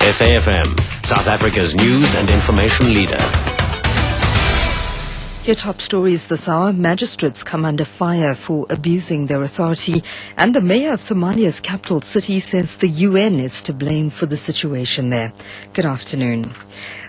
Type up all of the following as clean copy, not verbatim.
SAFM, South Africa's news and information leader. Your top stories this hour. Magistrates come under fire for abusing their authority, and the mayor of Somalia's capital city says the UN is to blame for the situation there. Good afternoon.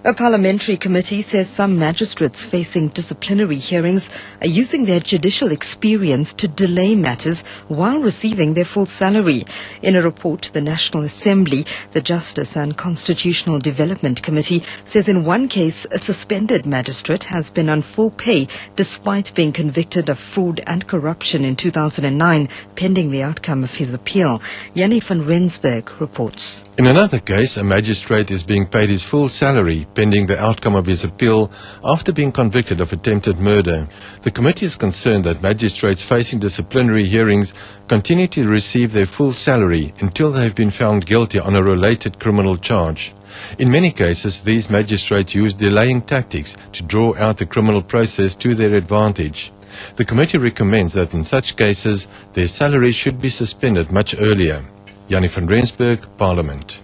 A parliamentary committee says some magistrates facing disciplinary hearings are using their judicial experience to delay matters while receiving their full salary. In a report to the National Assembly, the Justice and Constitutional Development Committee says in one case a suspended magistrate has been on full pay despite being convicted of fraud and corruption in 2009, pending the outcome of his appeal. Jannie van Rensburg reports. In another case, a magistrate is being paid his full salary pending the outcome of his appeal after being convicted of attempted murder. The committee is concerned that magistrates facing disciplinary hearings continue to receive their full salary until they have been found guilty on a related criminal charge. In many cases, these magistrates use delaying tactics to draw out the criminal process to their advantage. The committee recommends that in such cases, their salaries should be suspended much earlier. Jannie van Rensburg, Parliament.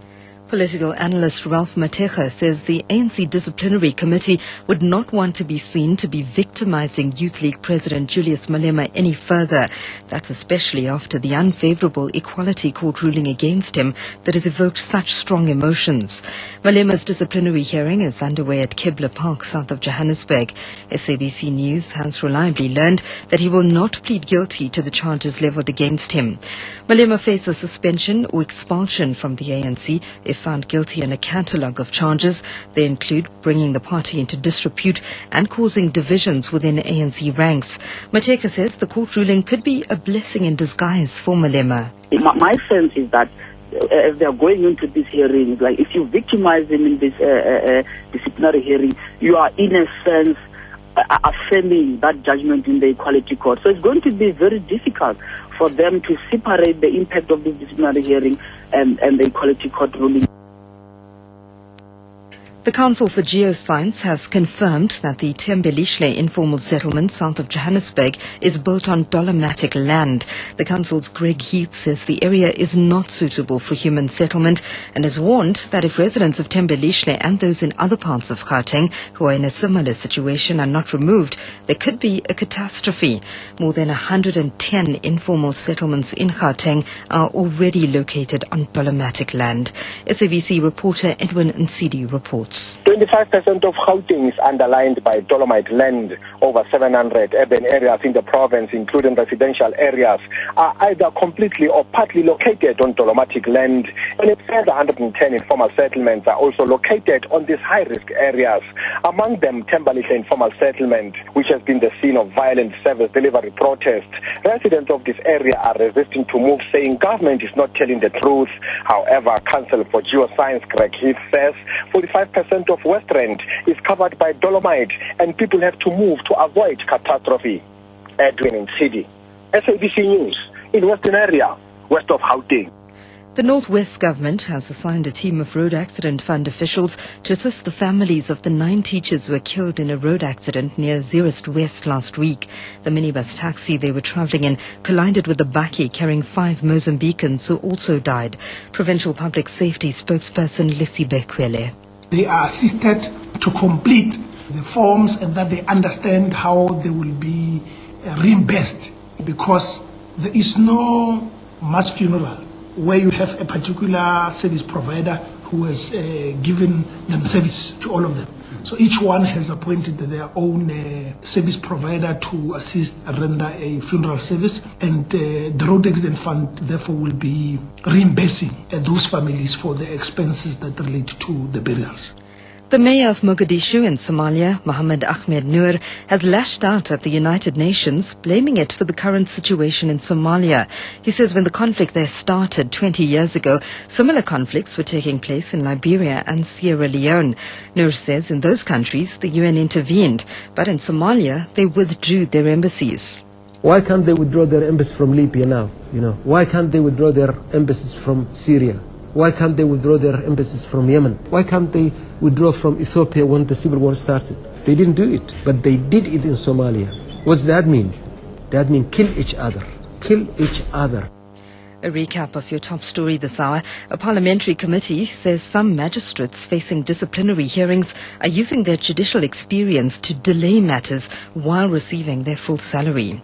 Political analyst Ralph Mateja says the ANC Disciplinary Committee would not want to be seen to be victimizing Youth League President Julius Malema any further. That's especially after the unfavorable Equality Court ruling against him that has evoked such strong emotions. Malema's disciplinary hearing is underway at Kibble Park, south of Johannesburg. SABC News has reliably learned that he will not plead guilty to the charges leveled against him. Malema faces suspension or expulsion from the ANC if found guilty on a catalogue of charges. They include bringing the party into disrepute and causing divisions within ANC ranks. Mateka says the court ruling could be a blessing in disguise for Malema. My sense is that as they are going into these hearings, like if you victimize them in this disciplinary hearing, you are in a sense affirming that judgment in the Equality Court. So it's going to be very difficult for them to separate the impact of this disciplinary hearing and the Equality Court ruling. The Council for Geoscience has confirmed that the Thembelihle informal settlement south of Johannesburg is built on dolomitic land. The Council's Greg Heath says the area is not suitable for human settlement and has warned that if residents of Thembelihle and those in other parts of Gauteng who are in a similar situation are not removed, there could be a catastrophe. More than 110 informal settlements in Gauteng are already located on dolomitic land. SABC reporter Edwin Nsidi reports. 25% of Gauteng is underlined by dolomite land. Over 700 urban areas in the province, including residential areas, are either completely or partly located on dolomitic land. And a further 110 informal settlements are also located on these high-risk areas. Among them, Thembelihle informal settlement, which has been the scene of violent service delivery protests. Residents of this area are resisting to move, saying government is not telling the truth. However, Council for Geoscience Greg Heath says 45% of West Rand is covered by dolomite and people have to move to avoid catastrophe. Edwin Nsidi, SABC News, in Western area, west of Gauteng. The Northwest Government has assigned a team of Road Accident Fund officials to assist the families of the 9 teachers who were killed in a road accident near Zeerust West last week. The minibus taxi they were travelling in collided with a bakkie carrying 5 Mozambicans who also died. Provincial Public Safety spokesperson Lissy Bekwele. They are assisted to complete the forms and that they understand how they will be reimbursed, because there is no mass funeral where you have a particular service provider who has given them service to all of them. So each one has appointed their own service provider to assist and render a funeral service, and the Road Accident Fund therefore will be reimbursing those families for the expenses that relate to the burials. The mayor of Mogadishu in Somalia, Mohammed Ahmed Noor, has lashed out at the United Nations, blaming it for the current situation in Somalia. He says when the conflict there started 20 years ago, similar conflicts were taking place in Liberia and Sierra Leone. Noor says in those countries the UN intervened, but in Somalia they withdrew their embassies. Why can't they withdraw their embassies from Libya now? Why can't they withdraw their embassies from Syria? Why can't they withdraw their embassies from Yemen? Why can't they withdraw from Ethiopia when the civil war started? They didn't do it, but they did it in Somalia. What's that mean? That means kill each other. Kill each other. A recap of your top story this hour. A parliamentary committee says some magistrates facing disciplinary hearings are using their judicial experience to delay matters while receiving their full salary.